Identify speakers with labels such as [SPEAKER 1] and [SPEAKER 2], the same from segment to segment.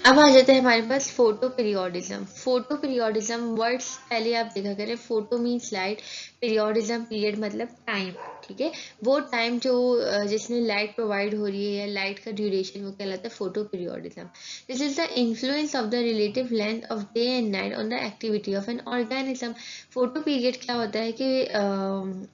[SPEAKER 1] अब आ जाता है हमारे पास photo periodism. Photo periodism words पहले आप देखा करें। Photo means light, periodism period मतलब टाइम। ठीक है, वो टाइम जो जिसमें लाइट प्रोवाइड हो रही है या लाइट का ड्यूरेशन, वो कहलाता है photo periodism. This is the influence of the relative length of day and night on the activity of an organism. Photo period क्या होता है कि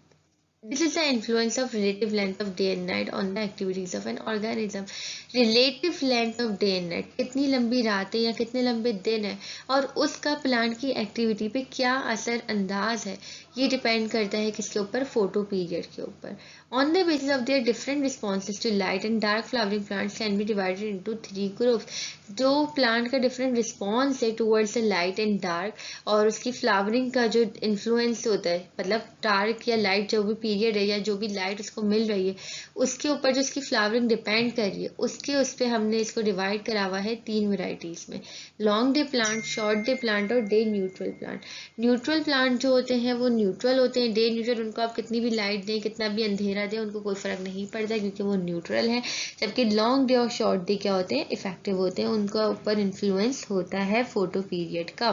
[SPEAKER 1] this is the influence of relative length of day and night on the activities of an organism. Relative length of day and night, कितनी लंबी रातें या कितने लंबे दिन है और उसका प्लांट की एक्टिविटी पे क्या असर अंदाज है, ये डिपेंड करता है किसके ऊपर, फोटो पीरियड के ऊपर। On the basis of their different responses to light and dark flowering plants can be divided into three groups. जो प्लांट का डिफरेंट रिस्पॉन्स है towards the light and dark और उसकी फ्लावरिंग का जो इन्फ्लुएंस होता है, मतलब डार्क या लाइट जो भी पीरियड है या जो भी लाइट उसको मिल रही है उसके ऊपर जो उसकी फ्लावरिंग डिपेंड कर रही है, उसके उस पर हमने इसको डिवाइड करा हुआ है तीन वेराइटीज में। Long day plant, short day plant और day neutral plant. Neutral plant जो होते हैं वो न्यूट्रल होते हैं। डे न्यूट्रल, उनको आप कितनी भी लाइट दें, कितना भी अंधेरा दें, उनको कोई फर्क नहीं पड़ता क्योंकि वो न्यूट्रल है। जबकि लॉन्ग डे और शॉर्ट डे क्या होते हैं, इफेक्टिव होते हैं, उनका ऊपर इन्फ्लुएंस होता है फोटो पीरियड का।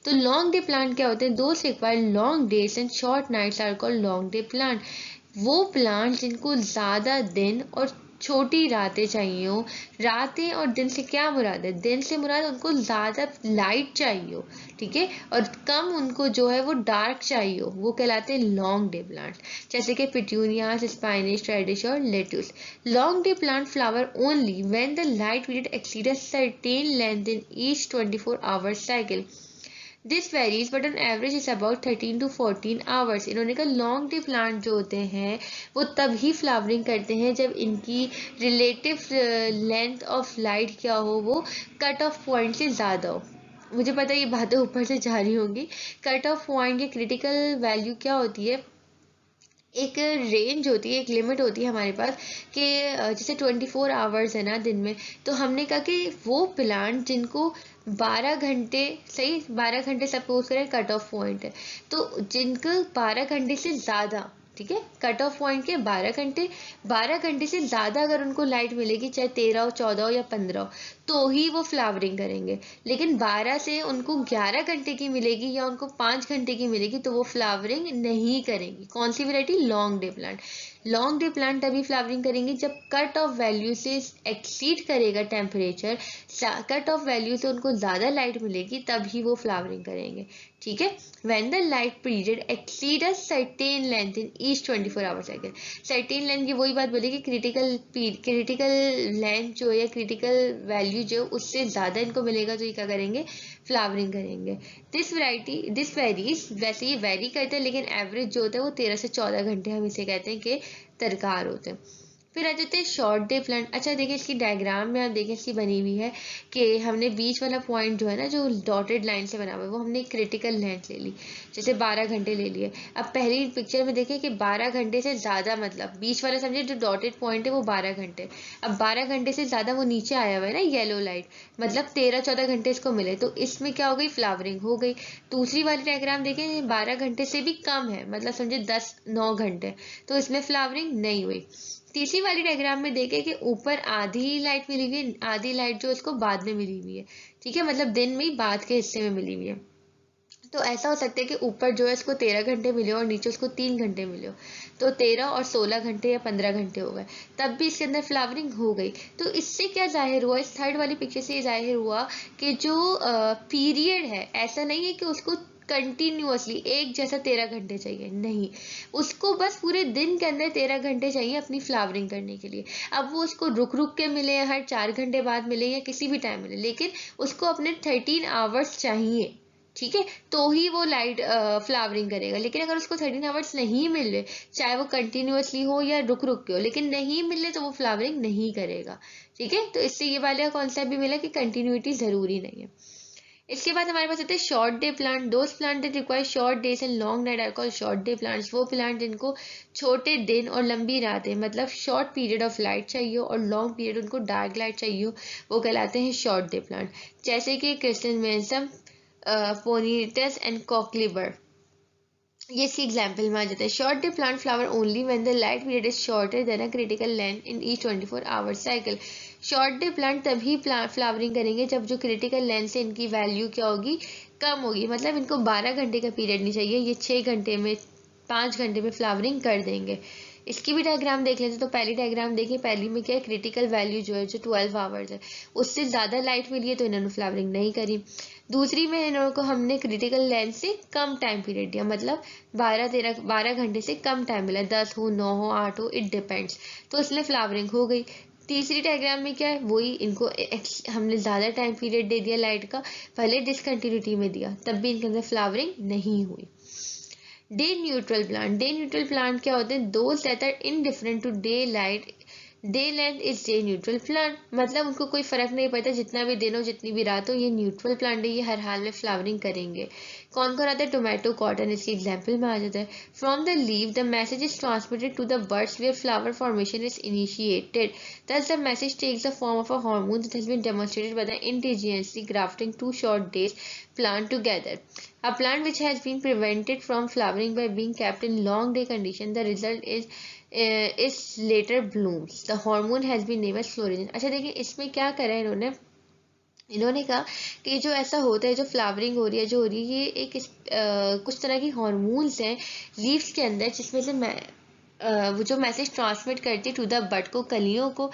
[SPEAKER 1] तो लॉन्ग डे प्लांट क्या होते हैं, those require long days and short nights are called long day plant. वो प्लांट जिनको ज्यादा दिन और छोटी रातें चाहिए हो। रातें और दिन से क्या मुराद है, दिन से मुराद उनको ज्यादा लाइट चाहिए हो, ठीक है, और कम उनको जो है वो डार्क चाहिए हो, वो कहलाते हैं लॉन्ग डे प्लांट। जैसे कि पिट्यूनियाज, स्पाइनिश, रेडिश और lettuce. Long day plant flower only when the light period exceed a certain length in each 24 hours cycle. This varies but on average is about 13 to 14 hours. इन्होंने कहा long day plant जो होते हैं वो तभी flowering करते हैं जब इनकी रिलेटिव लेंथ ऑफ लाइट क्या हो, वो कट ऑफ पॉइंट से ज़्यादा हो। मुझे पता है ये बातें ऊपर से जा रही होंगी। कट ऑफ पॉइंट की क्रिटिकल वैल्यू क्या होती है, एक रेंज होती है, एक लिमिट होती है हमारे पास कि जैसे 24 आवर्स है ना दिन में, तो हमने कहा कि वो प्लांट जिनको 12 घंटे, सही 12 घंटे सपोज करें कट ऑफ पॉइंट है, तो जिनको 12 घंटे से ज़्यादा, ठीक है, कट ऑफ पॉइंट के 12 घंटे, 12 घंटे से ज़्यादा अगर उनको लाइट मिलेगी, चाहे 13 हो, 14 हो या 15 हो, तो ही वो फ्लावरिंग करेंगे। लेकिन 12 से उनको 11 घंटे की मिलेगी या उनको 5 घंटे की मिलेगी तो वो फ्लावरिंग नहीं करेंगी। कौन सी variety, long day plant. Long day plant तभी फ्लावरिंग करेंगे जब कट ऑफ वैल्यू से एक्सीड करेगा टेम्परेचर, कट ऑफ वैल्यू से उनको ज़्यादा लाइट मिलेगी तभी वो फ्लावरिंग करेंगे, ठीक है। when the light period exceed a certain length in each 24 hour cycle। Certain length की वही बात बोली कि क्रिटिकल लेंथ जो है या क्रिटिकल वैल्यू जो उससे ज़्यादा इनको मिलेगा तो ये क्या करेंगे, फ्लावरिंग करेंगे। दिस वेरीज, वैसे ये वेरी करते हैं लेकिन एवरेज जो होता है वो 13 से 14 घंटे हम इसे कहते हैं कि दरकार होते हैं। फिर आ जाते हैं शॉर्ट डे प्लांट। अच्छा देखिए इसकी डायग्राम में आप देखें इसकी बनी हुई है कि हमने बीच वाला पॉइंट जो है ना, जो डॉटेड लाइन से बना हुआ है, वो हमने क्रिटिकल लेंथ ले ली, जैसे 12 घंटे ले लिए। अब पहली पिक्चर में देखें कि 12 घंटे से ज़्यादा, मतलब बीच वाला समझे जो डॉटेड पॉइंट है वो 12 घंटे। अब 12 घंटे से ज़्यादा वो नीचे आया हुआ है ना येलो लाइट, मतलब 13-14 घंटे इसको मिले, तो इसमें क्या हो गई, फ्लावरिंग हो गई। दूसरी वाली डायग्राम देखें 12 घंटे से भी कम है, मतलब समझे 10-9 घंटे, तो इसमें फ्लावरिंग नहीं हुई। तीसरी वाली डायग्राम में देखें कि ऊपर आधी लाइट मिली हुई है, आधी लाइट जो इसको बाद में मिली हुई है, ठीक है, मतलब दिन में बाद के हिस्से में मिली हुई है। तो ऐसा हो सकता है कि ऊपर जो है इसको 13 घंटे मिले और नीचे उसको 3 घंटे मिले हो, तो 13 और 16 घंटे या 15 घंटे हो गए, तब भी इसके अंदर फ्लावरिंग हो गई। तो इससे क्या जाहिर हुआ, इस थर्ड वाली पिक्चर से ये जाहिर हुआ कि जो पीरियड है, ऐसा नहीं है कि उसको कंटिन्यूअसली एक जैसा 13 घंटे चाहिए, नहीं, उसको बस पूरे दिन के अंदर 13 घंटे चाहिए अपनी फ्लावरिंग करने के लिए। अब वो उसको रुक रुक के मिले, हर 4 घंटे बाद मिले या किसी भी टाइम मिले, लेकिन उसको अपने 13 आवर्स चाहिए, ठीक है, तो ही वो लाइट फ्लावरिंग करेगा। लेकिन अगर उसको 13 आवर्स नहीं मिल रहे, चाहे वो कंटिन्यूअसली हो या रुक रुक के हो, लेकिन नहीं मिल रहे तो वो फ्लावरिंग नहीं करेगा, ठीक है। तो इससे ये वाला कॉन्सेप्ट भी मिला कि कंटिन्यूटी जरूरी नहीं है। इसके बाद हमारे पास आते हैं short day plant. Those plant that require short days and long night are called short day plants. वो प्लांट जिनको छोटे दिन और लंबी रातें, मतलब शॉर्ट पीरियड ऑफ लाइट चाहिए और लॉन्ग पीरियड उनको डार्क लाइट चाहिए, वो कहलाते हैं शॉर्ट डे प्लांट। जैसे कि क्रिस्टेंमेंसम, पोनीटस एंड कॉकलीबर, ये इसकी एग्जाम्पल में आ जाता है। Short day plant flower only when the light period is shorter than a critical length in each 24 hour cycle. Short day plant तभी फ्लावरिंग करेंगे जब जो क्रिटिकल लेंथ है इनकी वैल्यू क्या होगी, कम होगी। मतलब इनको 12 घंटे का पीरियड नहीं चाहिए, ये 6 घंटे में 5 घंटे में फ्लावरिंग कर देंगे। इसकी भी डायग्राम देख लेते। तो पहली डायग्राम देखिए, पहली में क्या है, क्रिटिकल वैल्यू जो है जो 12 आवर्स है, उससे ज़्यादा लाइट मिली है तो इन्होंने फ्लावरिंग नहीं करी। दूसरी में इन्हों को हमने क्रिटिकल लेंथ से कम टाइम पीरियड दिया, मतलब 12 घंटे से कम टाइम मिला, 10 हो 9 हो 8 हो, इट डिपेंड्स, तो इसलिए फ्लावरिंग हो गई। तीसरी डायग्राम में क्या है, वही इनको हमने ज़्यादा टाइम पीरियड दे दिया लाइट का, भले डिसकंटिन्यूटी में दिया, तब भी इनके अंदर फ्लावरिंग नहीं हुई। Day neutral plant, day neutral plant क्या होते हैं, those that are indifferent to day light, day length is day neutral plant, मतलब उनको कोई फर्क नहीं पड़ता, जितना भी दिन हो जितनी भी रात हो, ये न्यूट्रल प्लांट है, ये हर हाल में फ्लावरिंग करेंगे। कौन कौन आता है, टोमेटो, कॉटन इसके एग्जाम्पल में आ जाता है। From the leaf the message is transmitted to the birds where flower formation is initiated, thus the message takes the form of a hormone that has been demonstrated by the indigenously grafting two short days plant together. A plant which has been prevented from flowering by being kept in long day condition, the result is later blooms. The hormone has been named as floragen. अच्छा देखिए इसमें क्या करा है इन्होंने, इन्होंने कहा कि जो ऐसा होता है, जो फ्लावरिंग हो रही है, जो हो रही है, ये एक कुछ तरह की हॉर्मोन्स हैं लीव्स के अंदर, जिसमें से वो जो मैसेज ट्रांसमिट करती है टू द बड को, कलियों को,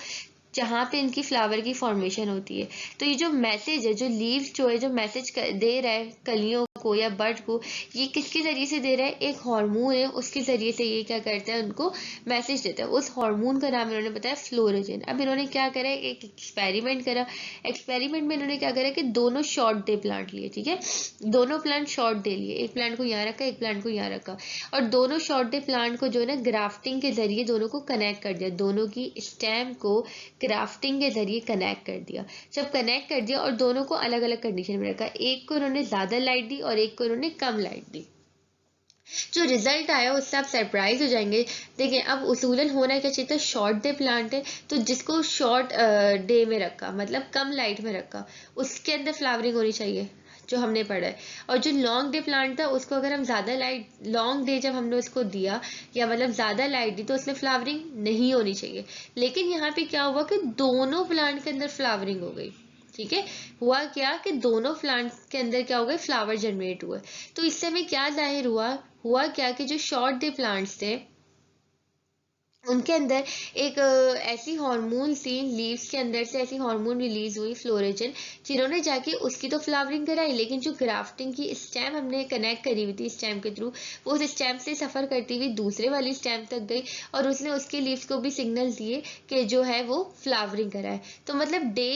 [SPEAKER 1] जहाँ पे इनकी फ्लावर की फॉर्मेशन होती है। तो ये जो मैसेज है, जो लीव्स जो है, जो मैसेज दे रहा है कलियों को या बड को, ये किसके जरिए से दे रहा है, एक हार्मोन है, उसके जरिए से ये क्या करता है, उनको मैसेज देता है। उस हार्मोन का नाम इन्होंने बताया फ्लोरोजन। अब इन्होंने क्या करा, एक एक्सपेरिमेंट करा। एक्सपेरिमेंट में इन्होंने क्या करा कि दोनों शॉर्ट डे प्लांट लिए, ठीक है, दोनों प्लांट शॉर्ट डे लिए, एक प्लांट को यहाँ रखा, एक प्लांट को यहाँ रखा, और दोनों शॉर्ट डे प्लांट को जो है ना ग्राफ्टिंग के जरिए दोनों को कनेक्ट कर दिया, दोनों की स्टेम को ग्राफ्टिंग के जरिए कनेक्ट कर दिया। जब कनेक्ट कर दिया और दोनों को अलग अलग कंडीशन में रखा, एक को उन्होंने ज्यादा लाइट दी और एक को उन्होंने कम लाइट दी, जो रिजल्ट आया उससे आप सरप्राइज हो जाएंगे। देखिए अब उसूलन होना क्या चाहिए था, शॉर्ट डे प्लांट है तो जिसको शॉर्ट डे में रखा, मतलब कम लाइट में रखा, उसके अंदर फ्लावरिंग होनी चाहिए, जो हमने पढ़ा है। और जो लॉन्ग डे प्लांट था उसको अगर हम ज़्यादा लाइट, लॉन्ग डे जब हमने उसको दिया या मतलब ज़्यादा लाइट दी, तो उसमें फ्लावरिंग नहीं होनी चाहिए। लेकिन यहाँ पे क्या हुआ कि दोनों प्लांट के अंदर फ्लावरिंग हो गई, ठीक है। हुआ क्या कि दोनों प्लांट के अंदर क्या हो गए, फ्लावर जनरेट हुए। तो इससे हमें क्या जाहिर हुआ, हुआ क्या कि जो शॉर्ट डे प्लांट्स थे उनके अंदर एक ऐसी हार्मोन थी, लीव्स के अंदर से ऐसी हार्मोन रिलीज हुई फ्लोरेजन, जिन्होंने जाके उसकी तो फ्लावरिंग कराई, लेकिन जो ग्राफ्टिंग की स्टेम हमने कनेक्ट करी हुई थी स्टेम के थ्रू, वो उस स्टेम से सफ़र करती हुई दूसरे वाली स्टेम तक गई और उसने उसके लीव्स को भी सिग्नल दिए कि जो है वो फ्लावरिंग कराए। तो मतलब डे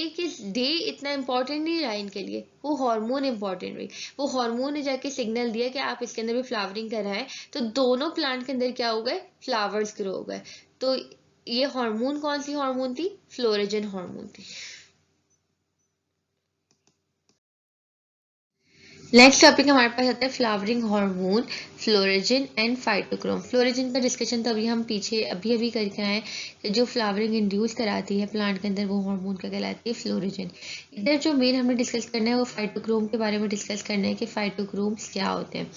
[SPEAKER 1] इतना इंपॉर्टेंट नहीं रहा इनके लिए, वो हार्मोन इंपॉर्टेंट हुई। वो हार्मोन ने जाके सिग्नल दिया कि आप इसके अंदर भी फ्लावरिंग कराएं, तो दोनों प्लांट के अंदर क्या हो गए, फ्लावर्स ग्रो हो गए। तो ये हार्मोन कौन सी हार्मोन थी, फ्लोरेजन हार्मोन थी। नेक्स्ट टॉपिक हमारे पास आता है फ्लावरिंग हार्मोन, फ्लोरेजन एंड फाइटोक्रोम। फ्लोरेजन का डिस्कशन तो अभी हम पीछे अभी अभी करके आए, जो फ्लावरिंग इंड्यूस कराती है प्लांट के अंदर, वो हार्मोन का कहलाती है फ्लोरेजन। इधर जो मेन हमें डिस्कस करना है वो फाइटोक्रोम के बारे में डिस्कस करना है कि फाइटोक्रोम्स क्या होते हैं।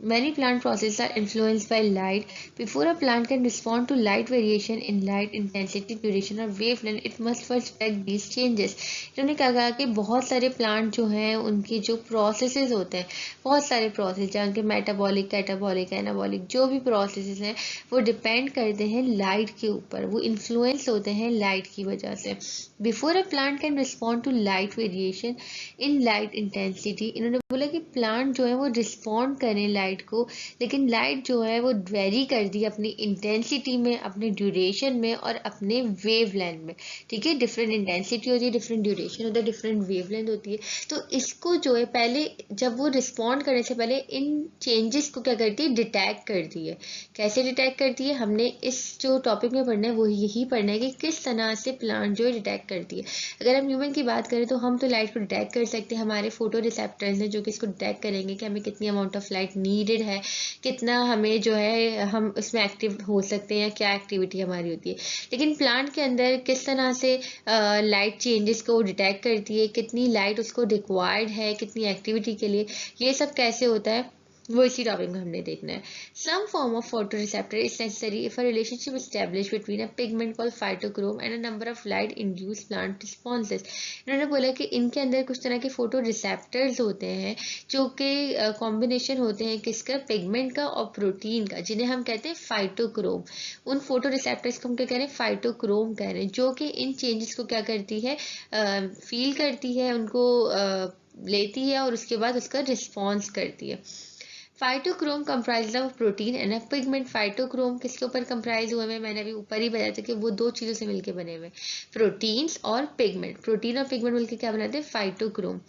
[SPEAKER 1] Many plant processes are influenced by light. Before a plant can respond to light variation in light intensity, duration or wavelength, it must first detect these changes. इन्होंने कहा कि बहुत सारे प्लांट जो हैं उनकी जो प्रोसेसेस होते हैं, बहुत सारे प्रोसेस जहाँ के मेटाबॉलिक, कैटाबॉलिक, एनाबॉलिक, जो भी प्रोसेसेस हैं वो डिपेंड करते हैं लाइट के ऊपर, वो इन्फ्लुएंस होते हैं लाइट की वजह से। Before a plant can respond to light variation in light intensity, इन्होंने बोला कि प्लांट जो है वो रिस्पॉन्ड करें लाइट को, लेकिन लाइट जो है वो वेरी कर दी अपनी इंटेंसिटी में, अपने ड्यूरेशन में और अपने वेव लेंथ में, ठीक है। डिफरेंट इंटेंसिटी होती है, डिफरेंट ड्यूरेशन होता है, डिफरेंट वेव लेंथ होती है। तो इसको जो है पहले, जब वो रिस्पॉन्ड करने से पहले इन चेंजेस को क्या करती है, डिटेक्ट करती है। कैसे डिटेक्ट करती है, हमने इस जो टॉपिक में पढ़ना है वो यही पढ़ना है कि किस तरह से प्लांट जो है डिटेक्ट करती है। अगर हम ह्यूमन की बात करें तो हम तो लाइट को डिटेक्ट कर सकते हैं, हमारे फोटो रिसेप्टर्स हैं जो कि इसको डिटेक्ट करेंगे कि हमें कितनी अमाउंट ऑफ लाइट नीडेड है, कितना हमें जो है हम उसमें एक्टिव हो सकते हैं या क्या एक्टिविटी हमारी होती है। लेकिन प्लांट के अंदर किस तरह से लाइट चेंजेस को डिटेक्ट करती है, कितनी लाइट उसको रिक्वायर्ड है कितनी एक्टिविटी के लिए, ये सब कैसे होता है, वो इसी टॉपिक में हमने देखना है। Some form of photo receptor is necessary if a relationship establish between a pigment called phytochrome and a number of light induce plant responses. इन्होंने बोला कि इनके अंदर कुछ तरह के फोटो रिसेप्टर्स होते हैं जो कि कॉम्बिनेशन होते हैं किसका, पिगमेंट का और प्रोटीन का, जिन्हें हम कहते हैं फाइटोक्रोम। उन फोटो रिसेप्टर्स को हम क्या कह रहे हैं, फाइटोक्रोम कह रहे हैं, जो कि इन चेंजेस को क्या करती है, फील करती है, उनको लेती है और उसके बाद उसका रिस्पॉन्स करती है। Phytochrome comprise of protein and pigment. Phytochrome किसके ऊपर कंप्राइज हुए हैं, मैंने अभी ऊपर ही बताया था कि वो दो चीजों से मिलकर बने हुए, प्रोटीन्स और पिगमेंट। प्रोटीन और पिगमेंट मिलकर क्या बनाते हैं, phytochrome.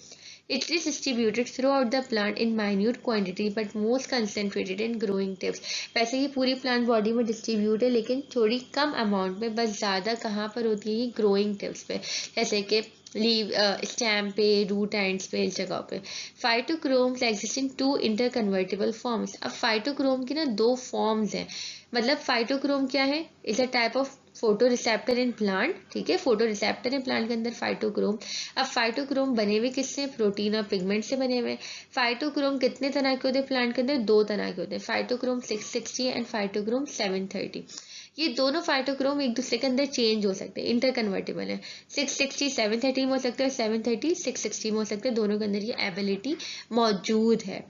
[SPEAKER 1] It is distributed throughout the plant in minute quantity but most concentrated in growing tips. वैसे ये पूरी प्लांट बॉडी में डिस्ट्रीब्यूट है लेकिन थोड़ी कम अमाउंट में, बस ज़्यादा कहाँ पर होती है, ये ग्रोइंग टिप्स पे, जैसे कि लीव, स्टेम पे, रूट एंड्स पे, इस जगह पे। Phytochromes exist in two interconvertible forms. अब फाइटोक्रोम की ना दो फॉर्म्स हैं। मतलब फाइटोक्रोम क्या है, is a type of photo receptor in plant, ठीक है, फोटो रिसेप्टर इन प्लांट के अंदर फाइटोक्रोम। अब फाइटोक्रोम बने हुए किससे, प्रोटीन और पिगमेंट से बने हुए। फाइटोक्रोम कितने तरह के होते हैं प्लांट के अंदर, दो तरह के होते हैं, फाइटोक्रोम 660 एंड फाइटोक्रोम 730। ये दोनों फाइटोक्रोम एक दूसरे के अंदर चेंज हो सकते हैं, इंटरकन्वर्टेबल है। 660 730 में हो सकता है, 730 660 में हो सकता है, दोनों के अंदर ये एबिलिटी मौजूद है।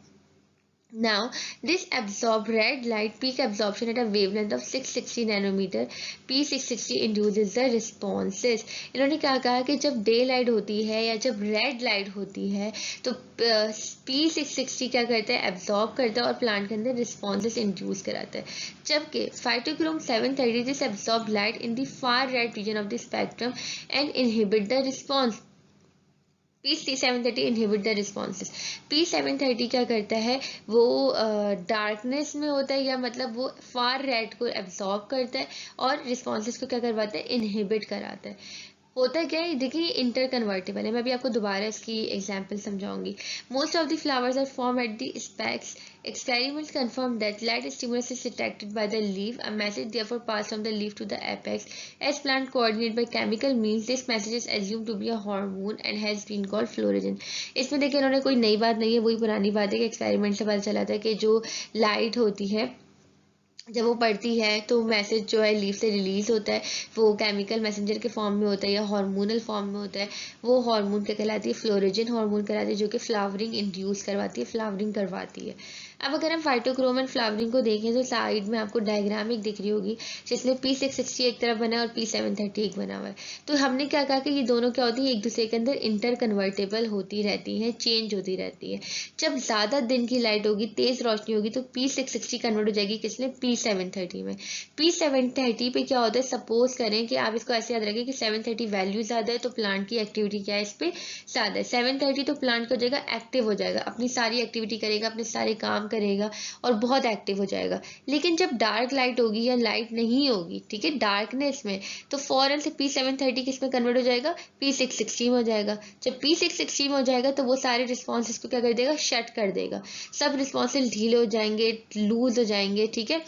[SPEAKER 1] Now, this absorb red light peak absorption at a wavelength of 660 nanometer. P660 induces the responses. इन्होंने क्या कहा कि जब डे लाइट होती है या जब रेड लाइट होती है तो P660 क्या करता है, एब्जॉर्ब करता है और प्लांट के अंदर रिस्पॉन्सेस इंड्यूस कराता है। जबकि phytochrome 730 this absorb light in the far right region of the spectrum and inhibit the response. P730 inhibit the responses. P730 क्या करता है, वो डार्कनेस में होता है, या मतलब वो फार रेड को एब्जॉर्ब करता है और रिस्पॉन्सेस को क्या करवाता है, इनहिबिट कराता है। होता क्या है, देखिए इंटर कन्वर्टेबल है। मैं भी आपको दोबारा इसकी एग्जांपल समझाऊंगी। Most of the flowers are form at the specs. Experiments confirm that light stimulus is detected by the leaf. A message therefore passed from the leaf to the apex. As plant coordinate by chemical means, this message is assumed to be a hormone and has been called floragen. इसमें देखिए इन्होंने कोई नई बात नहीं है, वही पुरानी बात है कि एक्सपेरिमेंट से पता चला था कि जो लाइट होती है जब वो पड़ती है तो मैसेज जो है लीफ से रिलीज होता है, वो केमिकल मैसेंजर के फॉर्म में होता है या हार्मोनल फॉर्म में होता है। वो हार्मोन क्या कहलाती है, फ्लोरेजन हार्मोन कहलाती है, जो कि फ्लावरिंग इंड्यूस करवाती है, फ्लावरिंग करवाती है। अब अगर हम फाइटोक्रोम एंड फ्लावरिंग को देखें तो साइड में आपको डायग्राम एक दिख रही होगी, जिसमें P660 एक तरफ बना है और P730 एक बना हुआ है। तो हमने क्या कहा कि ये दोनों क्या होती है, एक दूसरे के अंदर इंटर कन्वर्टेबल होती रहती हैं, चेंज होती रहती है। जब ज़्यादा दिन की लाइट होगी, तेज़ रोशनी होगी, तो P660 कन्वर्ट हो जाएगी किसमें, P730 में। P730 पे क्या होता है, सपोज करें कि आप इसको ऐसे याद रखें कि 730 वैल्यू ज़्यादा है तो प्लांट की एक्टिविटी क्या है इस पर ज़्यादा है। 730 तो प्लांट हो जाएगा, एक्टिव हो जाएगा, अपनी सारी एक्टिविटी करेगा, अपने सारे काम करेगा और बहुत एक्टिव हो जाएगा। लेकिन जब डार्क लाइट होगी या लाइट नहीं होगी, ठीक है, डार्कनेस में, तो फौरन से P730 किस में कन्वर्ट हो जाएगा, P660 में हो जाएगा। जब P660 में हो जाएगा तो वो सारे रिस्पॉन्सेज को क्या कर देगा, शट कर देगा। सब रिस्पॉन्सेज ढीले हो जाएंगे, लूज हो जाएंगे, ठीक है,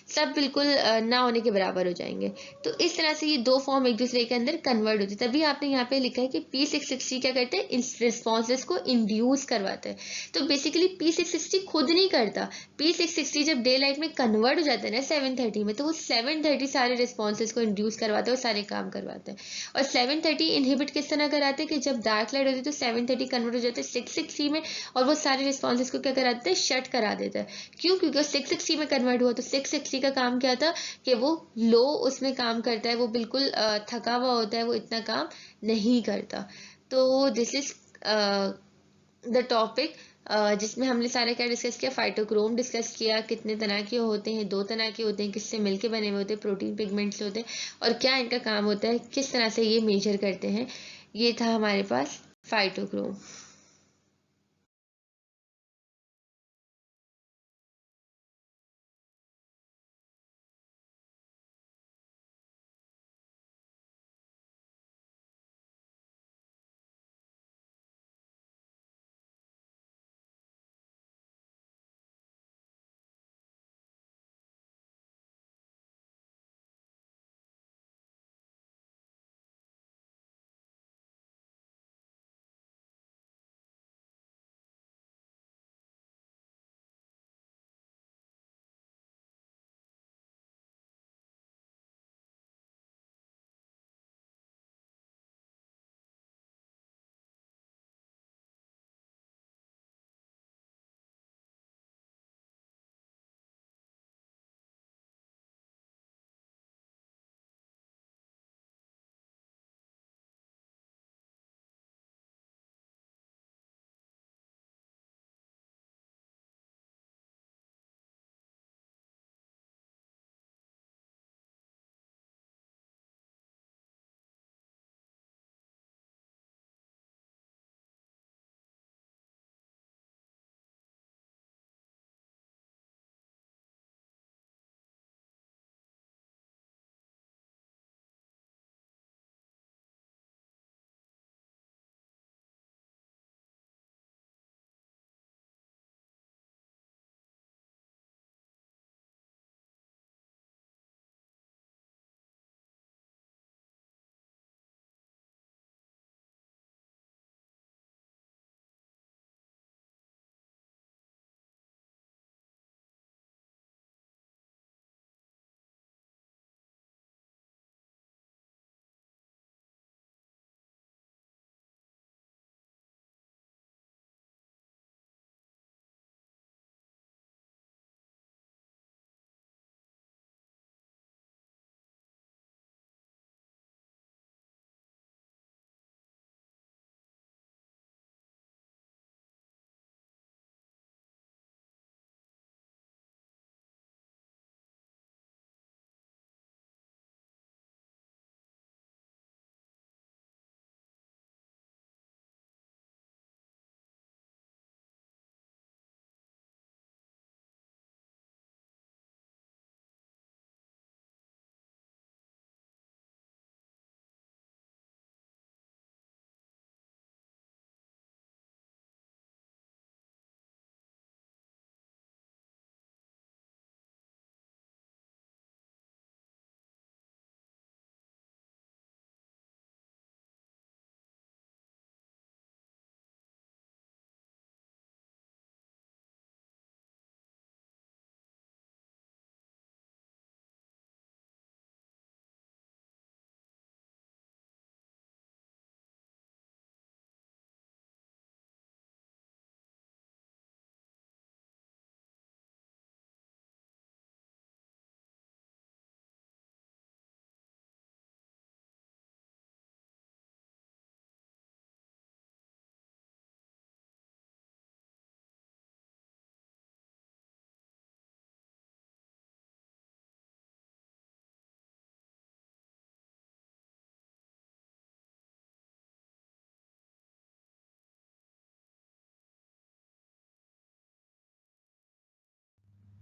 [SPEAKER 1] सब बिल्कुल ना होने के बराबर हो जाएंगे। तो इस तरह से ये दो फॉर्म एक दूसरे के अंदर कन्वर्ट होती है। तभी आपने यहाँ पे लिखा है कि P660 क्या करते हैं, इस रिस्पॉन्सेज को इंड्यूस करवाता है। तो बेसिकली P660 खुद नहीं करता। P660 जब डे लाइट में कन्वर्ट हो जाता है ना 730 में, तो वो 730 सारे रिस्पॉन्सेज को इंड्यूस करवाता है और सारे काम करवाता है। और 730 इनहिबिट किस तरह कराते हैं कि जब डार्क लाइट होती है तो 730 कन्वर्ट हो जाता है 660 में और वो सारे रिस्पॉन्सेज को क्या कराते हैं, शट करा देता है। क्यों, क्योंकि 660 में कन्वर्ट हुआ। तो 660 का काम क्या था कि वो लो उसमें काम करता है, वो बिल्कुल थका हुआ होता है, वो इतना काम नहीं करता। तो दिस इज द टॉपिक जिसमें हमने सारे क्या डिस्कस किया, फाइटोक्रोम डिस्कस किया, कितने तरह के होते हैं, दो तरह के होते हैं, किससे मिलके बने हुए होते हैं, प्रोटीन पिगमेंट से होते हैं, और क्या इनका काम होता है, किस तरह से ये मेजर करते हैं। ये था हमारे पास फाइटोक्रोम।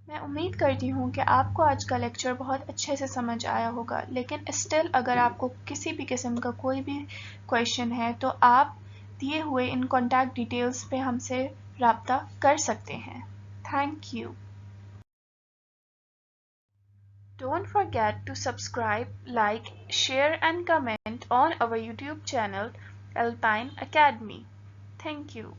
[SPEAKER 2] मैं उम्मीद करती हूँ कि आपको आज का लेक्चर बहुत अच्छे से समझ आया होगा, लेकिन स्टिल अगर आपको किसी भी किस्म का कोई भी क्वेश्चन है तो आप दिए हुए इन कॉन्टैक्ट डिटेल्स पे हमसे राब्ता कर सकते हैं। Thank you. Don't forget to subscribe, like, share and comment on our YouTube channel Alpine Academy. Thank you.